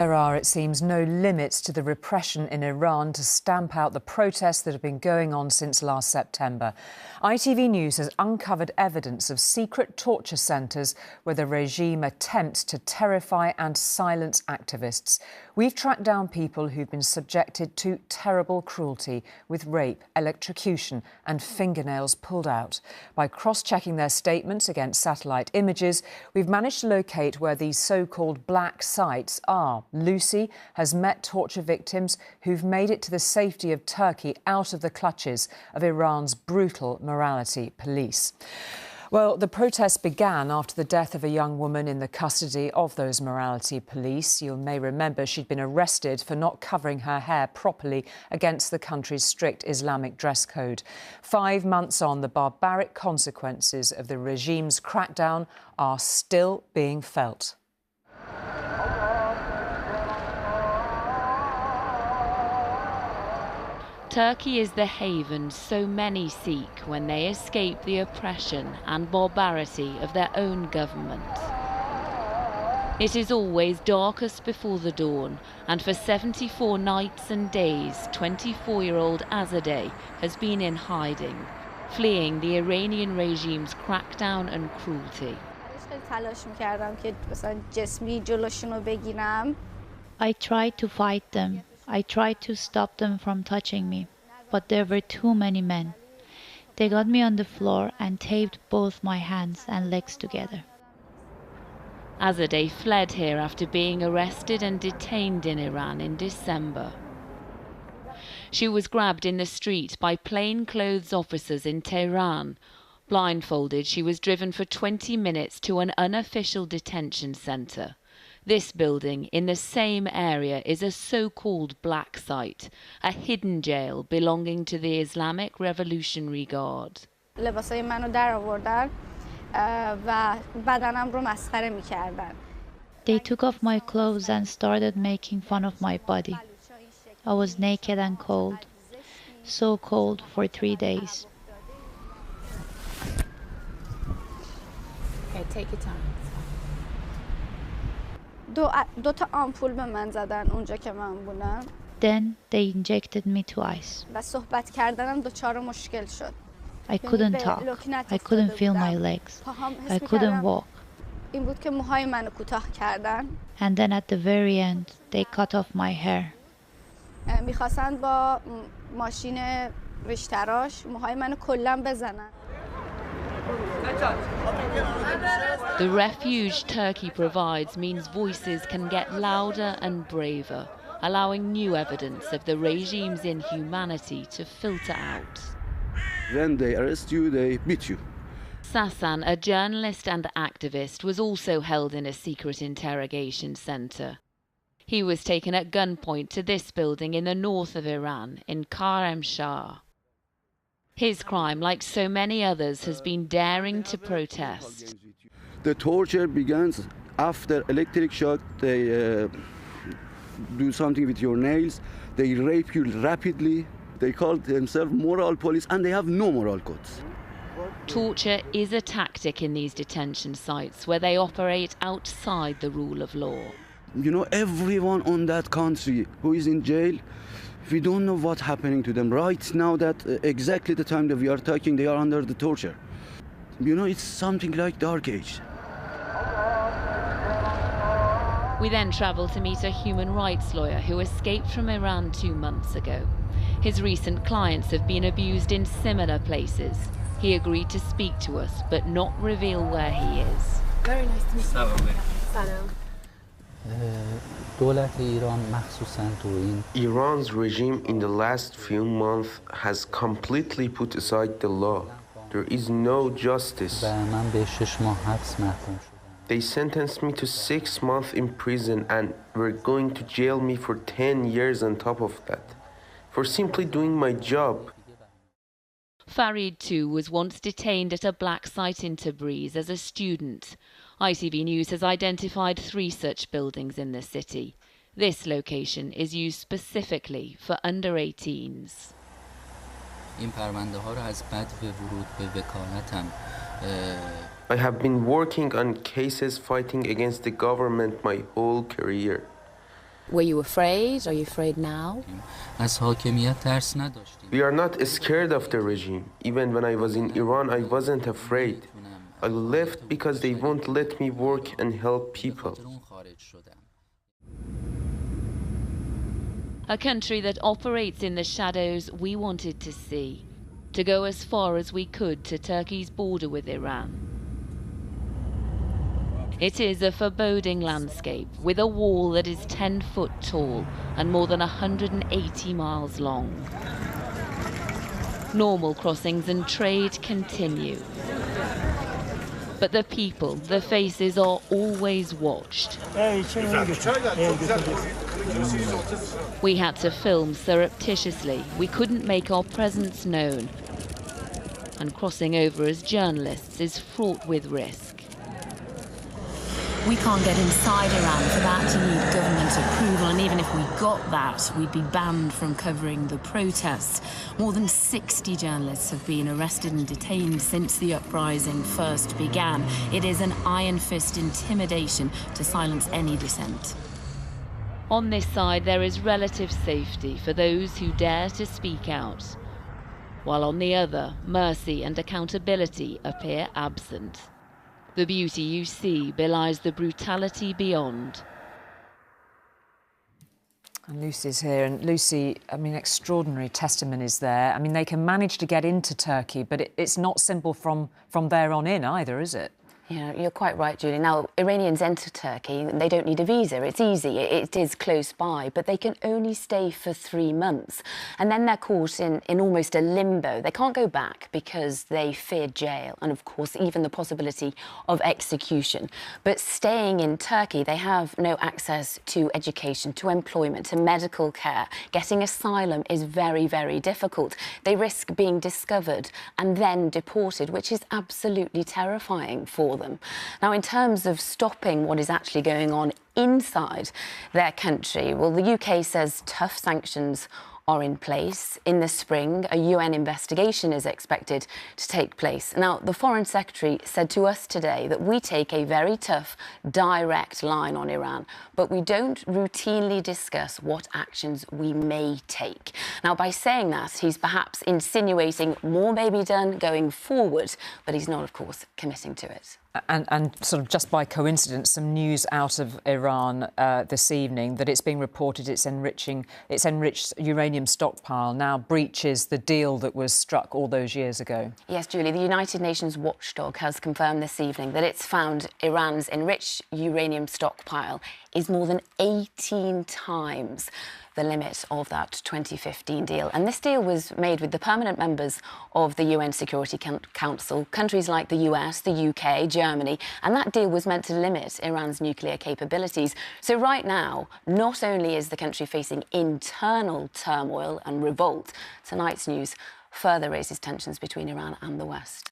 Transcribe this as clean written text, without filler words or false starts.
There are, it seems, no limits to the repression in Iran to stamp out the protests that have been going on since last September. ITV News has uncovered evidence of secret torture centres where the regime attempts to terrify and silence activists. We've tracked down people who've been subjected to terrible cruelty, with rape, electrocution and fingernails pulled out. By cross-checking their statements against satellite images, we've managed to locate where these so-called black sites are. Lucy has met torture victims who've made it to the safety of Turkey out of the clutches of Iran's brutal morality police. Well, the protests began after the death of a young woman in the custody of those morality police. You may remember she'd been arrested for not covering her hair properly against the country's strict Islamic dress code. 5 months on, the barbaric consequences of the regime's crackdown are still being felt. Turkey is the haven so many seek when they escape the oppression and barbarity of their own government. It is always darkest before the dawn, and for 74 nights and days, 24-year-old Azadeh has been in hiding, fleeing the Iranian regime's crackdown and cruelty. I tried to fight them. I tried to stop them from touching me, but there were too many men. They got me on the floor and taped both my hands and legs together. Azadeh fled here after being arrested and detained in Iran in December. She was grabbed in the street by plainclothes officers in Tehran. Blindfolded, she was driven for 20 minutes to an unofficial detention centre. This building in the same area is a so-called black site, a hidden jail belonging to the Islamic Revolutionary Guard. They took off my clothes and started making fun of my body. I was naked and cold, so cold for 3 days. Okay, take your time. Then they injected me twice. I couldn't talk. I couldn't feel my legs. I couldn't walk. And then at the very end, they cut off my hair. The refuge Turkey provides means voices can get louder and braver, allowing new evidence of the regime's inhumanity to filter out. When they arrest you, they beat you. Sasan, a journalist and activist, was also held in a secret interrogation centre. He was taken at gunpoint to this building in the north of Iran, in Khorramshahr. His crime, like so many others, has been daring to protest. The torture begins after electric shock. They do something with your nails. They rape you rapidly. They call themselves moral police, and they have no moral codes. Torture is a tactic in these detention sites where they operate outside the rule of law. You know, everyone on that country who is in jail, we don't know what's happening to them. Right now, that exactly the time that we are talking, they are under the torture. You know, it's something like Dark Age. We then travel to meet a human rights lawyer who escaped from Iran 2 months ago. His recent clients have been abused in similar places. He agreed to speak to us, but not reveal where he is. Very nice to meet you. Salam. Iran's regime in the last few months has completely put aside the law. There is no justice. They sentenced me to 6 months in prison and were going to jail me for 10 years on top of that, for simply doing my job. Farid, too, was once detained at a black site in Tabriz as a student. ITV News has identified 3 such buildings in the city. This location is used specifically for under 18s. I have been working on cases fighting against the government my whole career. Were you afraid? Are you afraid now? We are not scared of the regime. Even when I was in Iran, I wasn't afraid. I left because they won't let me work and help people. A country that operates in the shadows we wanted to see, to go as far as we could to Turkey's border with Iran. It is a foreboding landscape with a wall that is 10 foot tall and more than 180 miles long. Normal crossings and trade continue. But the people, the faces are always watched. We had to film surreptitiously. We couldn't make our presence known. And crossing over as journalists is fraught with risk. We can't get inside Iran. For that, you need government approval, and even if we got that, we'd be banned from covering the protests. More than 60 journalists have been arrested and detained since the uprising first began. It is an iron fist intimidation to silence any dissent. On this side, there is relative safety for those who dare to speak out, while on the other, mercy and accountability appear absent. The beauty you see belies the brutality beyond. And Lucy's here, and Lucy, I mean, extraordinary testimonies there. I mean, they can manage to get into Turkey, but it's not simple from there on in either, is it? Yeah, you're quite right, Julie. Now, Iranians enter Turkey, they don't need a visa. It's easy, it is close by, but they can only stay for 3 months. And then they're caught in almost a limbo. They can't go back because they fear jail and, of course, even the possibility of execution. But staying in Turkey, they have no access to education, to employment, to medical care. Getting asylum is very, very difficult. They risk being discovered and then deported, which is absolutely terrifying for them. Now, in terms of stopping what is actually going on inside their country, well, the UK says tough sanctions are in place. In the spring, a UN investigation is expected to take place. Now, the Foreign Secretary said to us today that we take a very tough, direct line on Iran, but we don't routinely discuss what actions we may take. Now, by saying that, he's perhaps insinuating more may be done going forward, but he's not, of course, committing to it. And sort of just by coincidence, some news out of Iran this evening that it's being reported its enriched uranium stockpile now breaches the deal that was struck all those years ago. Yes, Julie, the United Nations watchdog has confirmed this evening that it's found Iran's enriched uranium stockpile is more than 18 times the limit of that 2015 deal. And this deal was made with the permanent members of the UN Security Council, countries like the US, the UK, Germany, and that deal was meant to limit Iran's nuclear capabilities. So right now, not only is the country facing internal turmoil and revolt, tonight's news further raises tensions between Iran and the West.